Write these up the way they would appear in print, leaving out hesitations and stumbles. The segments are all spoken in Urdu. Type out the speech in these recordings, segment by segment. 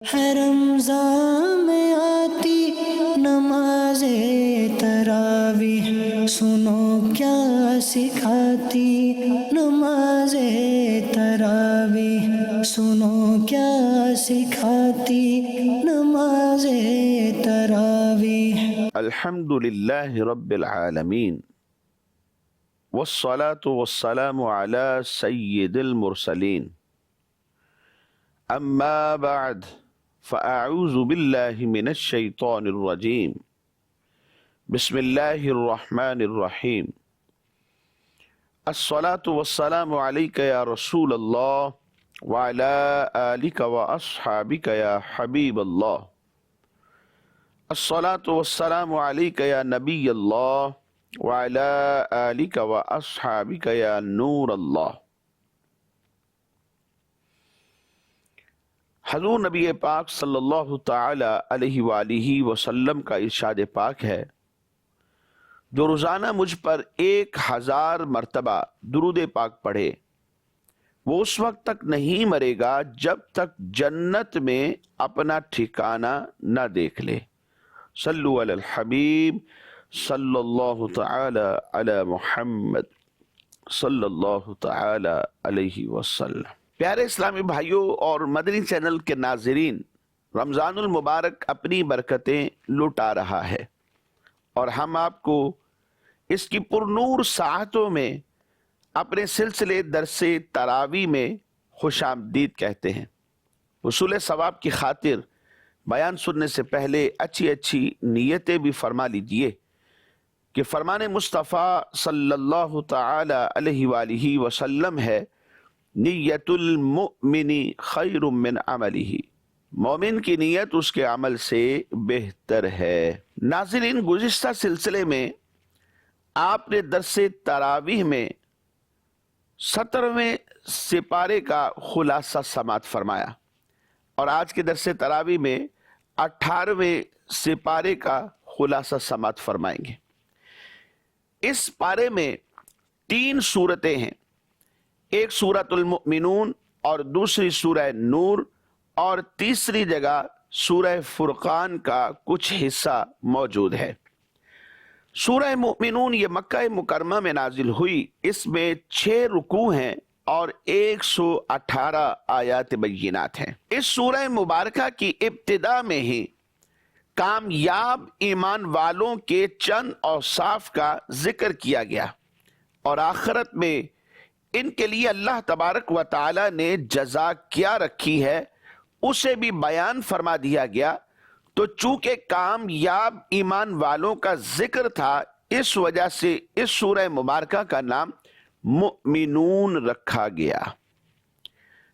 ہے رمضان میں آتی نماز تراویح، سنو کیا سکھاتی نماز تراویح، سنو کیا سکھاتی نماز تراویح۔ الحمد للہ رب العالمین والصلاة والسلام علی سید المرسلین، اما بعد فاعوذ باللہ من الشیطان الرجیم، بسم اللہ الرحمن الرحیم۔ الصلاة والسلام علیک یا رسول اللہ وعلی آلک واصحابک یا حبیب اللہ، الصلاة والسلام علیک یا نبی اللہ وعلی آلک واصحابک یا نور اللہ۔ حضور نبی پاک صلی اللہ تعالی علیہ وآلہ وسلم کا ارشاد پاک ہے، جو روزانہ مجھ پر 1000 مرتبہ درود پاک پڑھے وہ اس وقت تک نہیں مرے گا جب تک جنت میں اپنا ٹھکانہ نہ دیکھ لے۔ صلو علی الحبیب صلی اللہ تعالی علی محمد صلی اللہ تعالی علیہ وسلم۔ پیارے اسلامی بھائیوں اور مدنی چینل کے ناظرین، رمضان المبارک اپنی برکتیں لٹا رہا ہے اور ہم آپ کو اس کی پرنور ساعتوں میں اپنے سلسلے درس تراویح میں خوش آمدید کہتے ہیں۔ حصول ثواب کی خاطر بیان سننے سے پہلے اچھی نیتیں بھی فرما لیجئے کہ فرمان مصطفیٰ صلی اللہ تعالی علیہ وآلہ وسلم ہے، نیت المؤمن خیر من عملہ، مومن کی نیت اس کے عمل سے بہتر ہے۔ ناظرین، گزشتہ سلسلے میں آپ نے درس تراویح میں 17ویں سپارے کا خلاصہ سماعت فرمایا اور آج کے درس تراویح میں 18ویں سپارے کا خلاصہ سماعت فرمائیں گے۔ اس پارے میں 3 سورتیں ہیں، ایک سورۃ المؤمنون اور دوسری سورہ نور اور تیسری جگہ سورہ فرقان کا کچھ حصہ موجود ہے۔ سورہ مؤمنون یہ مکہ مکرمہ میں نازل ہوئی، اس میں 6 رکوع ہیں اور 118 آیات بینات ہیں۔ اس سورہ مبارکہ کی ابتدا میں ہی کامیاب ایمان والوں کے چند اوصاف کا ذکر کیا گیا اور آخرت میں ان کے لیے اللہ تبارک و تعالی نے جزا کیا رکھی ہے اسے بھی بیان فرما دیا گیا۔ تو چونکہ کامیاب ایمان والوں کا ذکر تھا، اس وجہ سے اس سورہ مبارکہ کا نام مؤمنون رکھا گیا۔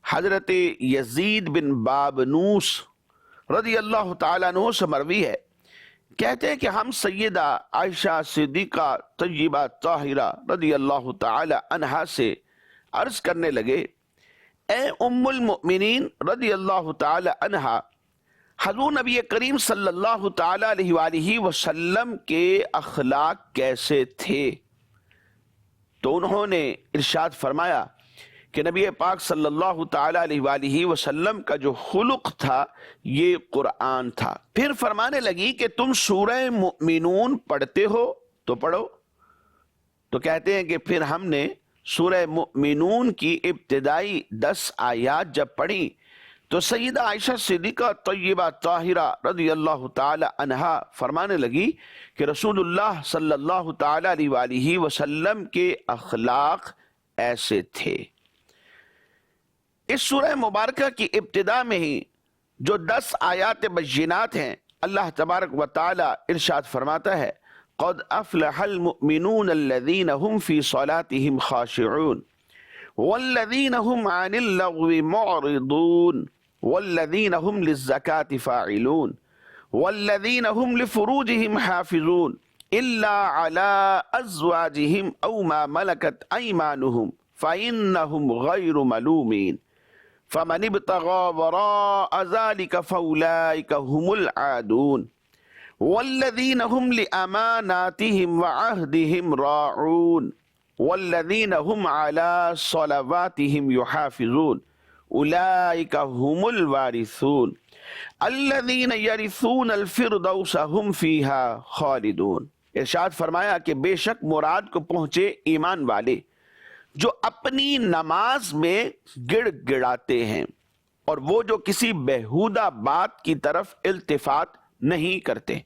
حضرت یزید بن بابنوس رضی اللہ تعالیٰ عنہ سے مروی ہے، کہتے ہیں کہ ہم سیدہ عائشہ صدیقہ طیبہ طاہرہ رضی اللہ تعالی عنہا سے عرض کرنے لگے، اے ام المؤمنین رضی اللہ تعالی عنہا، حضور نبی کریم صلی اللہ تعالی علیہ وآلہ وسلم کے اخلاق کیسے تھے؟ تو انہوں نے ارشاد فرمایا کہ نبی پاک صلی اللہ تعالی علیہ وآلہ وسلم کا جو خلق تھا یہ قرآن تھا۔ پھر فرمانے لگی کہ تم سورہ مؤمنون پڑھتے ہو تو پڑھو۔ تو کہتے ہیں کہ پھر ہم نے سورہ مؤمنون کی ابتدائی 10 آیات جب پڑھی تو سیدہ عائشہ صدیقہ طیبہ طاہرہ رضی اللہ تعالی عنہا فرمانے لگی کہ رسول اللہ صلی اللہ تعالی علیہ وآلہ وسلم کے اخلاق ایسے تھے۔ اس سورہ مبارکہ کی ابتدا میں ہی جو 10 آیات بینات ہیں، اللہ تبارک و تعالی ارشاد فرماتا ہے، قد افلح المؤمنون الذین هم فی صلاتهم خاشعون والذین هم عن اللغو معرضون والذین هم للزکاة فاعلون والذین هم لفروجهم حافظون الا على ازواجهم او ما ملکت ایمانهم فإنهم غیر ملومین فمن ابتغى وراء ذلك فأولئك هم العادون والذین هم لأماناتهم وعهدهم راعون والذین هم على صلواتهم يحافظون اولئک هم الوارثون الذین یرثون الفردوس ہم فیہا خالدون۔ ارشاد فرمایا کہ بے شک مراد کو پہنچے ایمان والے جو اپنی نماز میں گڑ گڑاتے ہیں اور وہ جو کسی بےہودہ بات کی طرف التفات نہیں کرتے،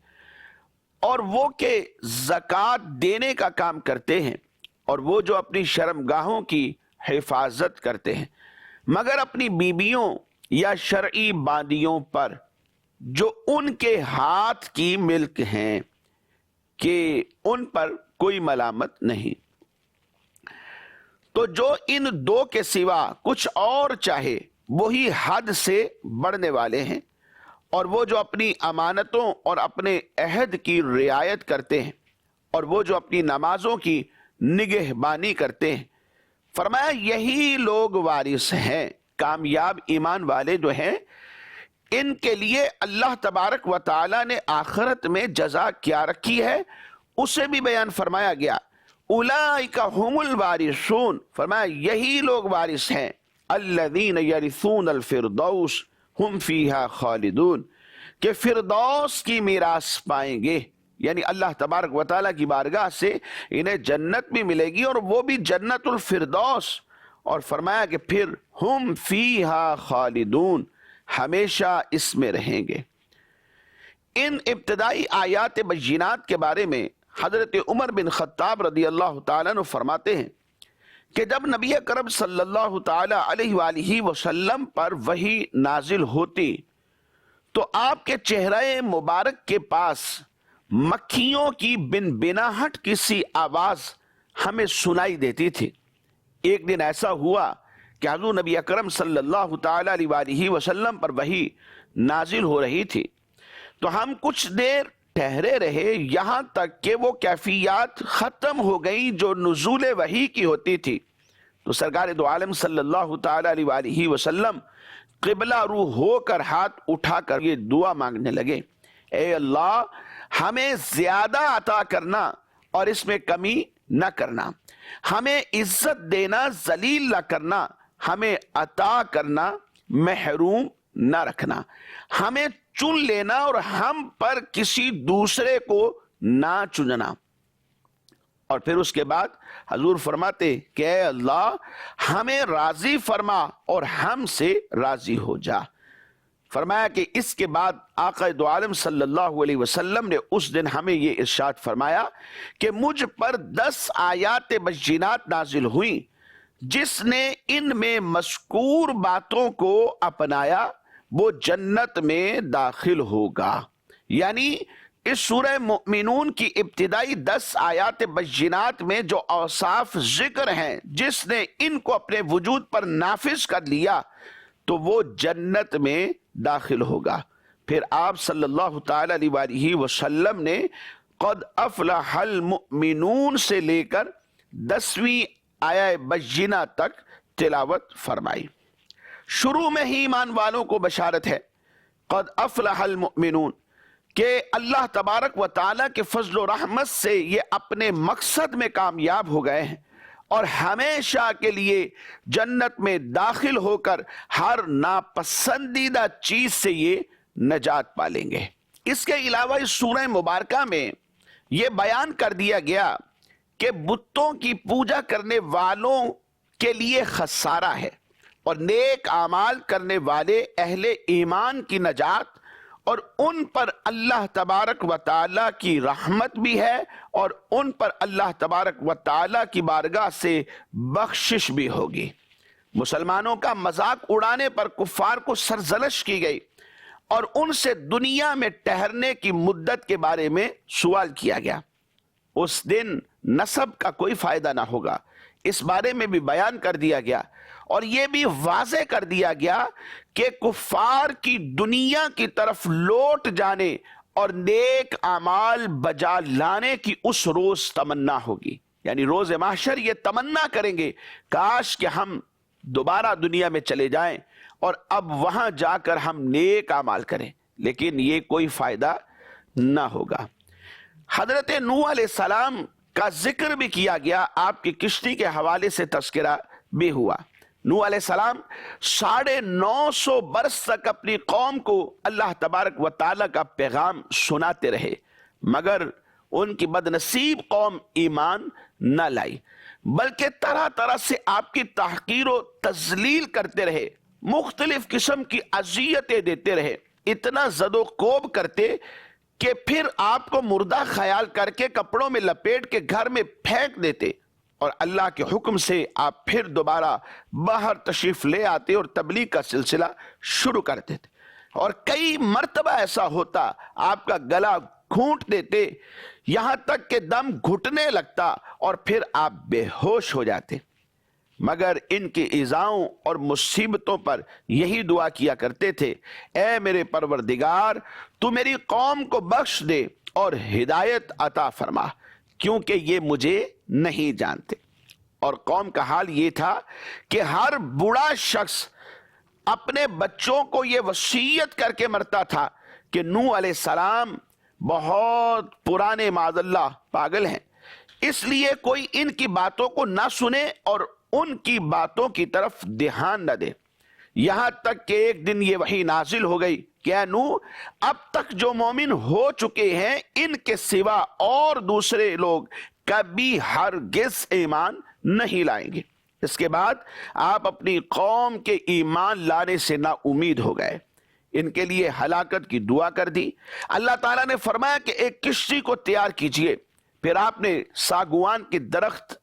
اور وہ کہ زکوٰۃ دینے کا کام کرتے ہیں، اور وہ جو اپنی شرمگاہوں کی حفاظت کرتے ہیں، مگر اپنی بیویوں یا شرعی باندیوں پر جو ان کے ہاتھ کی ملک ہیں کہ ان پر کوئی ملامت نہیں۔ تو جو ان دو کے سوا کچھ اور چاہے وہی حد سے بڑھنے والے ہیں، اور وہ جو اپنی امانتوں اور اپنے عہد کی رعایت کرتے ہیں، اور وہ جو اپنی نمازوں کی نگہبانی کرتے ہیں۔ فرمایا یہی لوگ وارث ہیں، کامیاب ایمان والے جو ہیں، ان کے لیے اللہ تبارک و تعالی نے آخرت میں جزا کیا رکھی ہے اسے بھی بیان فرمایا گیا۔ اولئک هم الوارثون، فرمایا یہی لوگ وارث ہیں، الذین یرثون الفردوس ہم فیہا خالدون، کہ فردوس کی میراث پائیں گے، یعنی اللہ تبارک و تعالیٰ کی بارگاہ سے انہیں جنت بھی ملے گی، اور وہ بھی جنت الفردوس۔ اور فرمایا کہ پھر ہم فیہا خالدون، ہمیشہ اس میں رہیں گے۔ ان ابتدائی آیات بینات کے بارے میں حضرت عمر بن خطاب رضی اللہ تعالیٰ عنہ فرماتے ہیں کہ جب نبی اکرم صلی اللہ تعالیٰ علیہ وآلہ وسلم پر وحی نازل ہوتی تو آپ کے چہرہ مبارک کے پاس مکھیوں کی بن بناہٹ کی سی آواز ہمیں سنائی دیتی تھی۔ ایک دن ایسا ہوا کہ حضور نبی اکرم صلی اللہ تعالیٰ علیہ وآلہ وسلم پر وحی نازل ہو رہی تھی، تو ہم کچھ دیر ٹھہرے رہے یہاں تک کہ وہ کیفیات ختم ہو گئی جو نزول وحی کی ہوتی تھی۔ تو سرکار دو عالم صلی اللہ تعالیٰ علیہ وآلہ وسلم قبلہ رو ہو کر ہاتھ اٹھا کر یہ دعا مانگنے لگے، اے اللہ ہمیں زیادہ عطا کرنا اور اس میں کمی نہ کرنا، ہمیں عزت دینا ذلیل نہ کرنا، ہمیں عطا کرنا محروم نہ رکھنا، ہمیں چن لینا اور ہم پر کسی دوسرے کو نہ چننا۔ اور پھر اس کے بعد حضور فرماتے کہ اے اللہ ہمیں راضی فرما اور ہم سے راضی ہو جا۔ فرمایا کہ اس کے بعد آقا دو عالم صلی اللہ علیہ وسلم نے اس دن ہمیں یہ ارشاد فرمایا کہ مجھ پر 10 آیات بینات نازل ہوئیں، جس نے ان میں مذکور باتوں کو اپنایا وہ جنت میں داخل ہوگا۔ یعنی اس سورہ مؤمنون کی ابتدائی 10 آیات بینات میں جو اوصاف ذکر ہیں، جس نے ان کو اپنے وجود پر نافذ کر لیا تو وہ جنت میں داخل ہوگا۔ پھر آپ صلی اللہ تعالی علیہ وآلہ وسلم نے قد افلح المؤمنون سے لے کر 10ویں آیہ بینہ تک تلاوت فرمائی۔ شروع میں ہی ایمان والوں کو بشارت ہے، قد افلح المؤمنون، کہ اللہ تبارک و تعالیٰ کے فضل و رحمت سے یہ اپنے مقصد میں کامیاب ہو گئے ہیں اور ہمیشہ کے لیے جنت میں داخل ہو کر ہر ناپسندیدہ چیز سے یہ نجات پالیں گے۔ اس کے علاوہ اس سورہ مبارکہ میں یہ بیان کر دیا گیا کہ بتوں کی پوجا کرنے والوں کے لیے خسارہ ہے، اور نیک اعمال کرنے والے اہل ایمان کی نجات اور ان پر اللہ تبارک و تعالیٰ کی رحمت بھی ہے، اور ان پر اللہ تبارک و تعالیٰ کی بارگاہ سے بخشش بھی ہوگی۔ مسلمانوں کا مذاق اڑانے پر کفار کو سرزنش کی گئی اور ان سے دنیا میں ٹھہرنے کی مدت کے بارے میں سوال کیا گیا۔ اس دن نسب کا کوئی فائدہ نہ ہوگا، اس بارے میں بھی بیان کر دیا گیا، اور یہ بھی واضح کر دیا گیا کہ کفار کی دنیا کی طرف لوٹ جانے اور نیک اعمال بجا لانے کی اس روز تمنا ہوگی، یعنی روز محشر یہ تمنا کریں گے کاش کہ ہم دوبارہ دنیا میں چلے جائیں اور اب وہاں جا کر ہم نیک اعمال کریں، لیکن یہ کوئی فائدہ نہ ہوگا۔ حضرت نوح علیہ السلام کا ذکر بھی کیا گیا، آپ کی کشتی کے حوالے سے تذکرہ بھی ہوا۔ نوح علیہ السلام 950 برس تک اپنی قوم کو اللہ تبارک و تعالیٰ کا پیغام سناتے رہے، مگر ان کی بدنصیب قوم ایمان نہ لائی، بلکہ طرح طرح سے آپ کی تحقیر و تذلیل کرتے رہے، مختلف قسم کی اذیتیں دیتے رہے، اتنا زد و کوب کرتے کہ پھر آپ کو مردہ خیال کر کے کپڑوں میں لپیٹ کے گھر میں پھینک دیتے، اور اللہ کے حکم سے آپ پھر دوبارہ باہر تشریف لے آتے اور تبلیغ کا سلسلہ شروع کر دیتے، اور کئی مرتبہ ایسا ہوتا آپ کا گلا گھونٹ دیتے، یہاں تک کہ دم گھٹنے لگتا اور پھر آپ بے ہوش ہو جاتے، مگر ان کی ایذاؤں اور مصیبتوں پر یہی دعا کیا کرتے تھے، اے میرے پروردگار تو میری قوم کو بخش دے اور ہدایت عطا فرما، کیونکہ یہ مجھے نہیں جانتے۔ اور قوم کا حال یہ تھا کہ ہر بوڑھا شخص اپنے بچوں کو یہ وصیت کر کے مرتا تھا کہ نوح علیہ السلام بہت پرانے معاذ اللہ پاگل ہیں، اس لیے کوئی ان کی باتوں کو نہ سنے اور ان کی باتوں کی طرف دھیان نہ دے، یہاں تک کہ ایک دن یہ وحی نازل ہو گئی کہ اے نوح، اب تک جو مومن ہو چکے ہیں ان کے سوا اور دوسرے لوگ کبھی ہرگز ایمان نہیں لائیں گے۔ اس کے بعد آپ اپنی قوم کے ایمان لانے سے نا امید ہو گئے، ان کے لیے ہلاکت کی دعا کر دی۔ اللہ تعالیٰ نے فرمایا کہ ایک کشتی کو تیار کیجئے، پھر آپ نے ساگوان کے درخت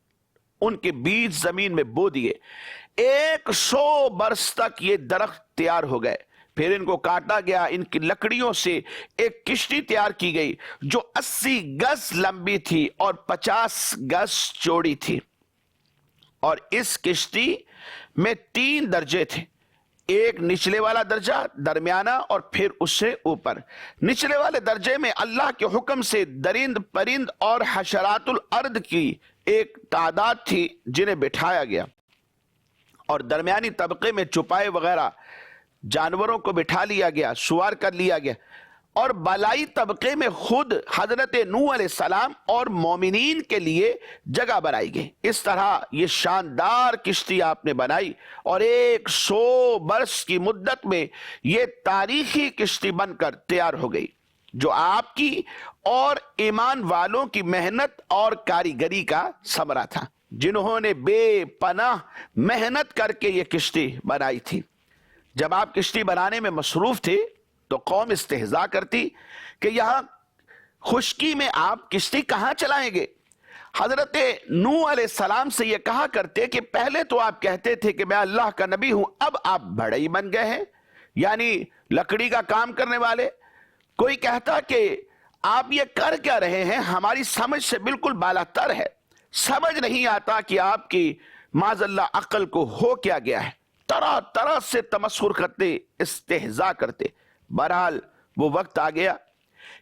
ان کے بیج زمین میں بو دیے، 100 برس تک یہ درخت تیار ہو گئے، پھر ان کو کاٹا گیا، ان کی لکڑیوں سے ایک کشتی تیار کی گئی جو 80 گز لمبی تھی اور 50 گز چوڑی تھی، اور اس کشتی میں 3 درجے تھے، ایک نچلے والا درجہ، درمیانہ اور پھر اس سے اوپر۔ نچلے والے درجے میں اللہ کے حکم سے درند پرند اور حشرات الارض کی ایک تعداد تھی جنہیں بٹھایا گیا، اور درمیانی طبقے میں چوپائے وغیرہ جانوروں کو بٹھا لیا گیا، سوار کر لیا گیا، اور بالائی طبقے میں خود حضرت نوح علیہ السلام اور مومنین کے لیے جگہ بنائی گئی۔ اس طرح یہ شاندار کشتی آپ نے بنائی، اور 100 برس کی مدت میں یہ تاریخی کشتی بن کر تیار ہو گئی، جو آپ کی اور ایمان والوں کی محنت اور کاریگری کا ثمرہ تھا، جنہوں نے بے پناہ محنت کر کے یہ کشتی بنائی تھی۔ جب آپ کشتی بنانے میں مصروف تھے تو قوم استہزاء کرتی کہ یہاں خشکی میں آپ کشتی کہاں چلائیں گے؟ حضرت نوح علیہ السلام سے یہ کہا کرتے کہ پہلے تو آپ کہتے تھے کہ میں اللہ کا نبی ہوں، اب آپ بڑھئی بن گئے ہیں، یعنی لکڑی کا کام کرنے والے۔ کوئی کہتا کہ آپ یہ کر کیا رہے ہیں، ہماری سمجھ سے بالکل بالاتر ہے، سمجھ نہیں آتا کہ آپ کی معاذ اللہ عقل کو ہو کیا گیا ہے۔ طرح طرح سے تمسخر کرتے، استہزاء کرتے۔ بہرحال وہ وقت آ گیا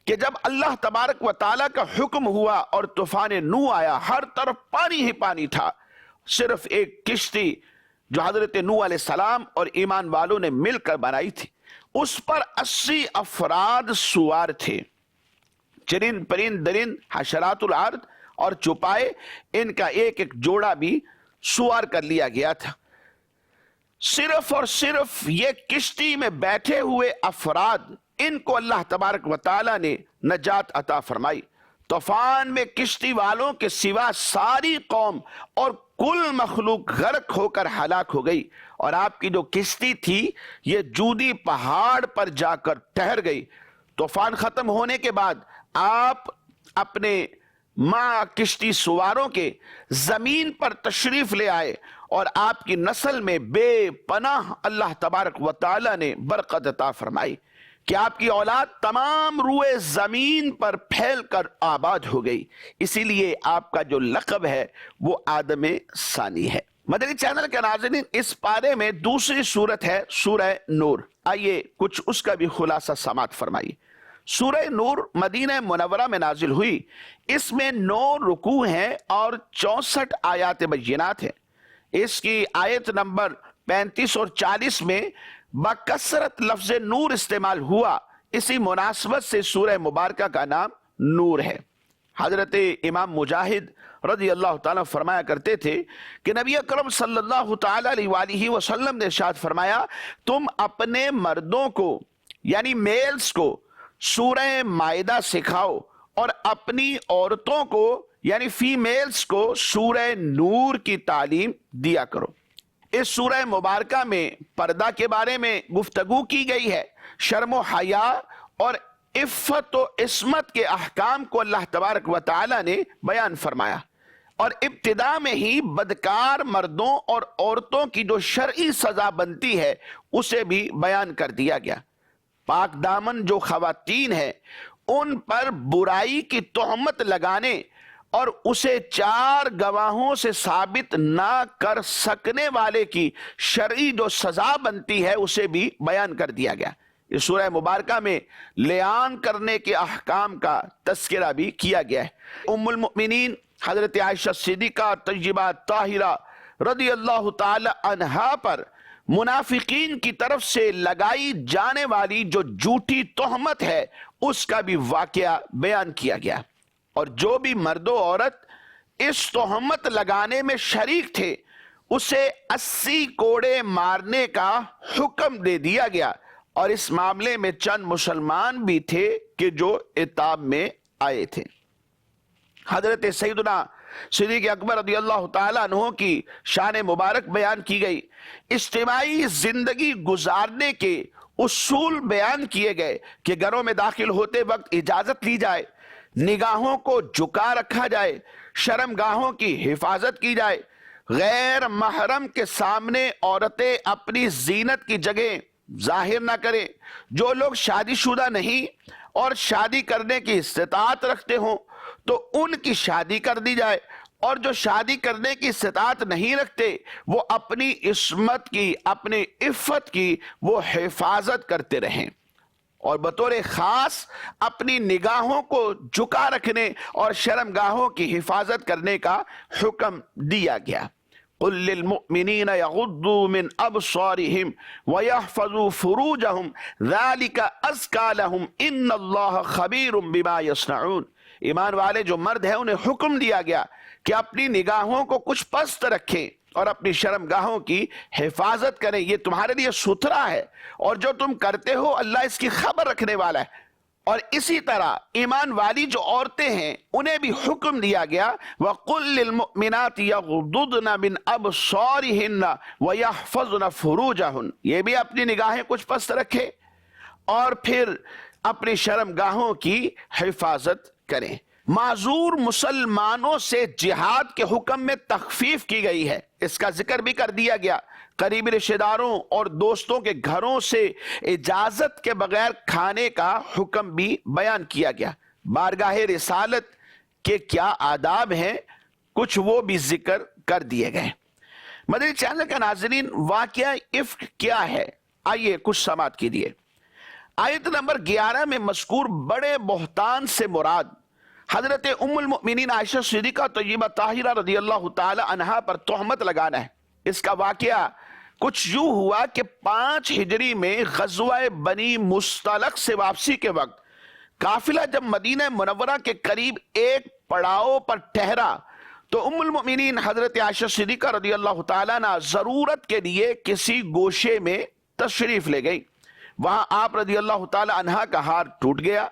کہ جب اللہ تبارک و تعالیٰ کا حکم ہوا اور طوفان نوح آیا، ہر طرف پانی ہی پانی تھا، صرف ایک کشتی جو حضرت نوح علیہ السلام اور ایمان والوں نے مل کر بنائی تھی، اس پر 80 افراد سوار تھے، چرند پرند درند حشرات الارض اور چوپائے، ان کا ایک ایک جوڑا بھی سوار کر لیا گیا تھا۔ صرف اور صرف یہ کشتی میں بیٹھے ہوئے افراد، ان کو اللہ تبارک و تعالیٰ نے نجات عطا فرمائی۔ طوفان میں کشتی والوں کے سوا ساری قوم اور کل مخلوق غرق ہو کر ہلاک ہو گئی، اور آپ کی جو کشتی تھی یہ جودی پہاڑ پر جا کر ٹھہر گئی۔ طوفان ختم ہونے کے بعد آپ اپنے ماں کشتی سواروں کے زمین پر تشریف لے آئے، اور آپ کی نسل میں بے پناہ اللہ تبارک و تعالیٰ نے برکت عطا فرمائی کہ آپ کی اولاد تمام روئے زمین پر پھیل کر آباد ہو گئی، اسی لیے آپ کا جو لقب ہے وہ آدم ثانی ہے۔ مدنی چینل کے ناظرین، اس پارے میں دوسری سورت ہے سورہ نور، آئیے کچھ اس کا بھی خلاصہ سماعت فرمائیے۔ سورہ نور مدینہ منورہ میں نازل ہوئی، اس میں 9 رکوع ہیں اور 64 آیات بینات ہیں۔ اس کی آیت نمبر 35 اور 40 میں بکثرت لفظ نور استعمال ہوا، اسی مناسبت سے سورہ مبارکہ کا نام نور ہے۔ حضرت امام مجاہد رضی اللہ تعالیٰ فرمایا کرتے تھے کہ نبی اکرم صلی اللہ تعالیٰ علیہ وآلہ وسلم نے ارشاد فرمایا، تم اپنے مردوں کو یعنی میلز کو سورہ مائدہ سکھاؤ اور اپنی عورتوں کو یعنی فیمیلز کو سورہ نور کی تعلیم دیا کرو۔ اس سورہ مبارکہ میں پردہ کے بارے میں گفتگو کی گئی ہے۔ شرم و حیا اور عفت و عصمت کے احکام کو اللہ تبارک و تعالی نے بیان فرمایا، اور ابتدا میں ہی بدکار مردوں اور عورتوں کی جو شرعی سزا بنتی ہے اسے بھی بیان کر دیا گیا۔ پاک دامن جو خواتین ہیں ان پر برائی کی تہمت لگانے اور اسے 4 گواہوں سے ثابت نہ کر سکنے والے کی شرعی جو سزا بنتی ہے اسے بھی بیان کر دیا گیا۔ اس سورہ مبارکہ میں لیان کرنے کے احکام کا تذکرہ بھی کیا گیا ہے۔ ام المؤمنین حضرت عائشہ صدیقہ طیبہ طاہرہ رضی اللہ تعالی عنہا پر منافقین کی طرف سے لگائی جانے والی جو جھوٹی تہمت ہے اس کا بھی واقعہ بیان کیا گیا، اور جو بھی مرد و عورت اس تہمت لگانے میں شریک تھے اسے 80 کوڑے مارنے کا حکم دے دیا گیا، اور اس معاملے میں چند مسلمان بھی تھے کہ جو عتاب میں آئے تھے۔ حضرت سیدنا صدیق اکبر رضی اللہ تعالیٰ عنہ کی شان مبارک بیان کی گئی، اجتماعی زندگی گزارنے کے اصول بیان کیے گئے کہ گھروں میں داخل ہوتے وقت اجازت لی جائے، نگاہوں کو جھکا رکھا جائے، شرم گاہوں کی حفاظت کی جائے، غیر محرم کے سامنے عورتیں اپنی زینت کی جگہ ظاہر نہ کریں، جو لوگ شادی شدہ نہیں اور شادی کرنے کی استطاعت رکھتے ہوں تو ان کی شادی کر دی جائے، اور جو شادی کرنے کی استطاعت نہیں رکھتے وہ اپنی عصمت کی اپنی عفت کی وہ حفاظت کرتے رہیں، اور بطور خاص اپنی نگاہوں کو جھکا رکھنے اور شرمگاہوں کی حفاظت کرنے کا حکم دیا گیا۔ قل للمؤمنین یغضوا من ابصارهم ویحفظوا فروجهم ذلک ازکی لهم ان اللہ خبیر بما یصنعون۔ ایمان والے جو مرد ہیں انہیں حکم دیا گیا کہ اپنی نگاہوں کو کچھ پست رکھیں اور اپنی شرمگاہوں کی حفاظت کریں، یہ تمہارے لیے ستھرا ہے، اور جو تم کرتے ہو اللہ اس کی خبر رکھنے والا ہے۔ اور اسی طرح ایمان والی جو عورتیں ہیں انہیں بھی حکم دیا گیا وَقُلْ لِلْمُؤْمِنَاتِ يَغْضُضْنَ مِنْ أَبْصَارِهِنَّ وَيَحْفَظْنَ فُرُوجَهُنْ، یہ بھی اپنی نگاہیں کچھ پست رکھے اور پھر اپنی شرمگاہوں کی حفاظت کریں۔ معذور مسلمانوں سے جہاد کے حکم میں تخفیف کی گئی ہے، اس کا ذکر بھی کر دیا گیا۔ قریبی رشتہ داروں اور دوستوں کے گھروں سے اجازت کے بغیر کھانے کا حکم بھی بیان کیا گیا۔ بارگاہ رسالت کے کیا آداب ہیں کچھ وہ بھی ذکر کر دیے گئے۔ مدنی چینل کے ناظرین، واقعہ افک کیا ہے آئیے کچھ سماعت کیجیے۔ آیت نمبر 11 میں مذکور بڑے بہتان سے مراد حضرت ام المؤمنین عائشہ صدیقہ طیبہ طاہرہ رضی اللہ تعالی عنہا پر تہمت لگانا ہے۔ اس کا واقعہ کچھ یوں ہوا کہ 5 ہجری میں غزوہ بنی مستلق سے واپسی کے وقت قافلہ جب مدینہ منورہ کے قریب ایک پڑاؤ پر ٹھہرا تو ام المؤمنین حضرت عائشہ صدیقہ رضی اللہ تعالیٰ عنہ ضرورت کے لیے کسی گوشے میں تشریف لے گئی۔ وہاں آپ رضی اللہ تعالیٰ عنہ کا ہار ٹوٹ گیا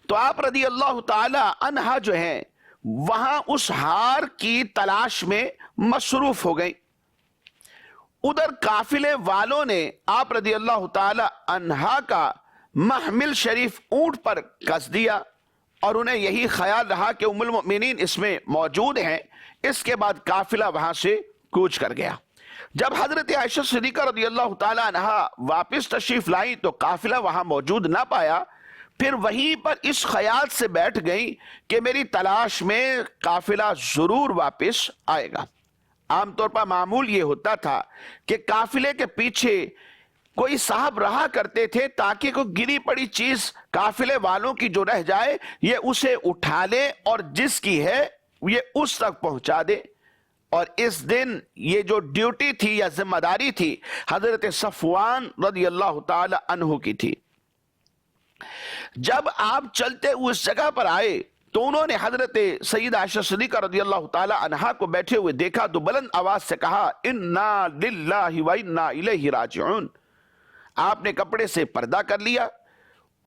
تو آپ رضی اللہ تعالیٰ عنہ جو ہیں وہاں اس ہار کی تلاش میں مصروف ہو گئی۔ ادھر قافلے والوں نے آپ رضی اللہ تعالی عنہا کا محمل شریف اونٹ پر کس دیا، اور انہیں یہی خیال رہا کہ ام المؤمنین اس میں موجود ہیں۔ اس کے بعد قافلہ وہاں سے کوچ کر گیا۔ جب حضرت عائشہ صدیقہ رضی اللہ تعالی عنہا واپس تشریف لائی تو قافلہ وہاں موجود نہ پایا، پھر وہیں پر اس خیال سے بیٹھ گئی کہ میری تلاش میں قافلہ ضرور واپس آئے گا۔ عام طور پر معمول یہ ہوتا تھا کہ قافلے کے پیچھے کوئی صاحب رہا کرتے تھے تاکہ کوئی گری پڑی چیز قافلے والوں کی جو رہ جائے یہ اسے اٹھا لے اور جس کی ہے یہ اس تک پہنچا دے۔ اور اس دن یہ جو ڈیوٹی تھی یا ذمہ داری تھی حضرت صفوان رضی اللہ تعالی عنہ کی تھی۔ جب آپ چلتے اس جگہ پر آئے تو انہوں نے حضرت سیدہ عائشہ صدیقہ رضی اللہ تعالی عنہا کو بیٹھے ہوئے دیکھا تو بلند آواز سے کہا انا للہ و انا الیہ راجعون. آپ نے کپڑے سے پردہ کر لیا.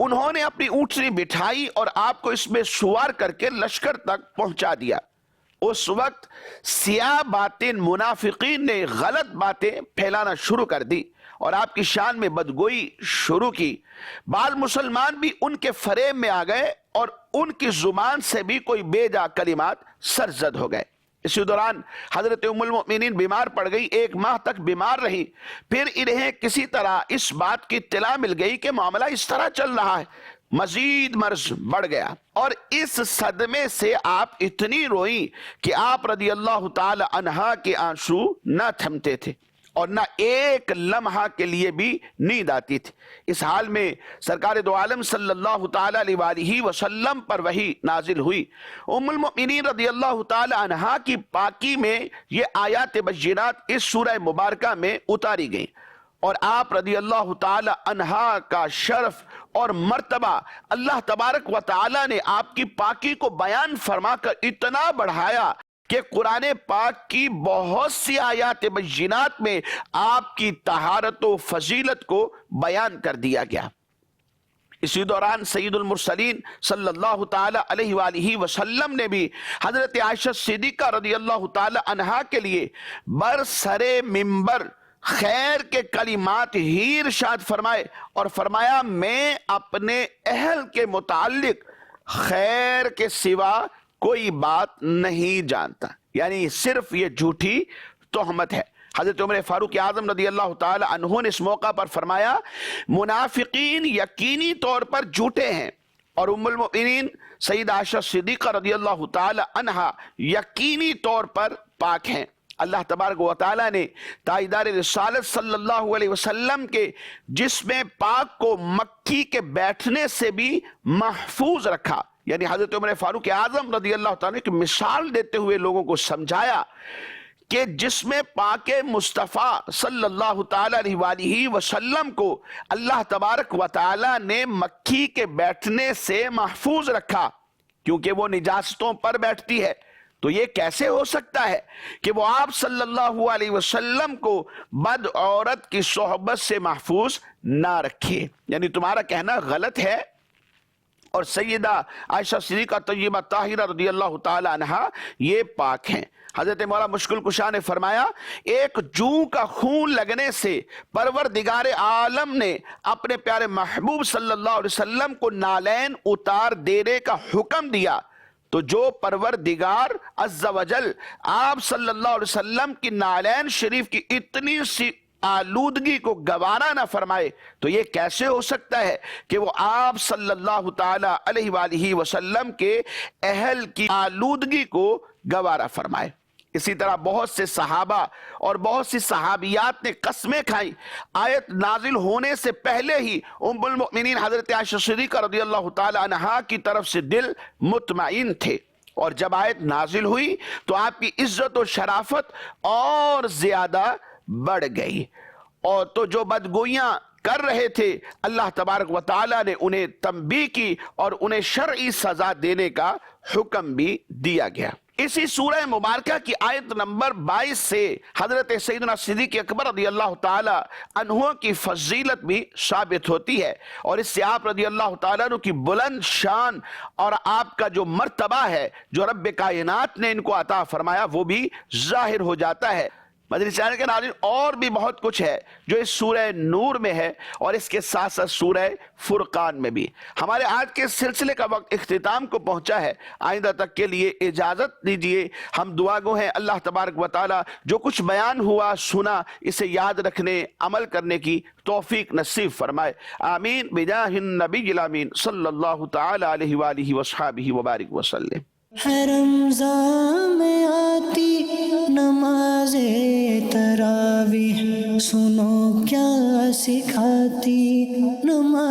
انہوں نے اپنی اونٹنی بٹھائی اور آپ کو اس میں سوار کر کے لشکر تک پہنچا دیا. اس وقت سیاہ باطن منافقین نے غلط باتیں پھیلانا شروع کر دی اور آپ کی شان میں بدگوئی شروع کی. بعض مسلمان بھی ان کے فریب میں آ گئے اور ان کی زبان سے بھی کوئی بے جا کلمات سرزد ہو گئے. اسی دوران حضرت ام المؤمنین بیمار پڑ گئی. 1 ماہ تک بیمار رہی. پھر انہیں کسی طرح اس بات کی اطلاع مل گئی کہ معاملہ اس طرح چل رہا ہے. مزید مرض بڑھ گیا اور اس صدمے سے آپ اتنی روئیں کہ آپ رضی اللہ تعالی عنہا کے آنسو نہ تھمتے تھے اور نہ ایک لمحہ کے لیے بھی نیند آتی تھی. اس حال میں سرکار دو عالم صلی اللہ تعالی علیہ وآلہ وسلم پر وحی نازل ہوئی. ام المؤمنین رضی اللہ تعالی عنہا کی پاکی میں یہ آیات بینات اس سورہ مبارکہ میں اتاری گئیں اور آپ رضی اللہ تعالی عنہا کا شرف اور مرتبہ اللہ تبارک و تعالی نے آپ کی پاکی کو بیان فرما کر اتنا بڑھایا کہ قرآن پاک کی بہت سی آیات بینات میں آپ کی طہارت و فضیلت کو بیان کر دیا گیا. اسی دوران سید المرسلین صلی اللہ تعالی علیہ وآلہ وسلم نے بھی حضرت عائشہ صدیقہ رضی اللہ تعالی عنہا کے لیے برسر منبر خیر کے کلمات ہی ارشاد فرمائے اور فرمایا میں اپنے اہل کے متعلق خیر کے سوا کوئی بات نہیں جانتا. یعنی صرف یہ جھوٹی تہمت ہے. حضرت عمر فاروق اعظم رضی اللہ تعالی عنہ نے اس موقع پر فرمایا منافقین یقینی طور پر جھوٹے ہیں اور ام المؤمنین سیدہ عائشہ صدیقہ رضی اللہ تعالی عنہا یقینی طور پر پاک ہیں. اللہ تبارک و تعالیٰ نے تاجدار رسالت صلی اللہ علیہ وسلم کے جسم پاک کو مکھی کے بیٹھنے سے بھی محفوظ رکھا. یعنی حضرت عمر فاروق اعظم رضی اللہ تعالیٰ کی مثال دیتے ہوئے لوگوں کو سمجھایا کہ جسم پاک مصطفیٰ صلی اللہ تعالی علیہ وآلہ وسلم کو اللہ تبارک و تعالیٰ نے مکھی کے بیٹھنے سے محفوظ رکھا کیونکہ وہ نجاستوں پر بیٹھتی ہے. تو یہ کیسے ہو سکتا ہے کہ وہ آپ صلی اللہ علیہ وسلم کو بد عورت کی صحبت سے محفوظ نہ رکھے؟ یعنی تمہارا کہنا غلط ہے اور سیدہ عائشہ صدیقہ طیبہ طاہرہ رضی اللہ تعالی عنہا یہ پاک ہیں. حضرت مولا مشکل کشا نے فرمایا ایک جوں کا خون لگنے سے پروردگار عالم نے اپنے پیارے محبوب صلی اللہ علیہ وسلم کو نالین اتار دینے کا حکم دیا تو جو پروردگار عز و جل آپ صلی اللہ علیہ وسلم کی نالین شریف کی اتنی سی آلودگی کو گوارا نہ فرمائے تو یہ کیسے ہو سکتا ہے کہ وہ آپ صلی اللہ تعالی علیہ وآلہ وسلم کے اہل کی آلودگی کو گوارا فرمائے. اسی طرح بہت سے صحابہ اور بہت سی صحابیات نے قسمیں کھائیں. آیت نازل ہونے سے پہلے ہی ام المؤمنین حضرت عائشہ صدیقہ رضی اللہ تعالی عنہا کی طرف سے دل مطمئن تھے اور جب آیت نازل ہوئی تو آپ کی عزت و شرافت اور زیادہ بڑھ گئی اور تو جو بدگوئیاں کر رہے تھے اللہ تبارک و تعالی نے انہیں تنبیہ کی اور انہیں شرعی سزا دینے کا حکم بھی دیا گیا. اسی سورہ مبارکہ کی آیت نمبر 22 سے حضرت سیدنا صدیق اکبر رضی اللہ تعالی عنہ کی فضیلت بھی ثابت ہوتی ہے اور اس سے آپ رضی اللہ تعالیٰ عنہ کی بلند شان اور آپ کا جو مرتبہ ہے جو رب کائنات نے ان کو عطا فرمایا وہ بھی ظاہر ہو جاتا ہے. مدنی چینل کے ناظرین اور بھی بہت کچھ ہے جو اس سورہ نور میں ہے اور اس کے ساتھ ساتھ سورہ فرقان میں بھی. ہمارے آج کے سلسلے کا وقت اختتام کو پہنچا ہے. آئندہ تک کے لیے اجازت دیجیے. ہم دعا گو ہیں اللہ تبارک و تعالی جو کچھ بیان ہوا سنا اسے یاد رکھنے عمل کرنے کی توفیق نصیب فرمائے. آمین بجاہ النبی الامین صلی اللہ تعالی علیہ وآلہ وصحابہ وبارک وسلم. ہے رمضان میں آتی نماز تراویح سنو کیا سکھاتی نماز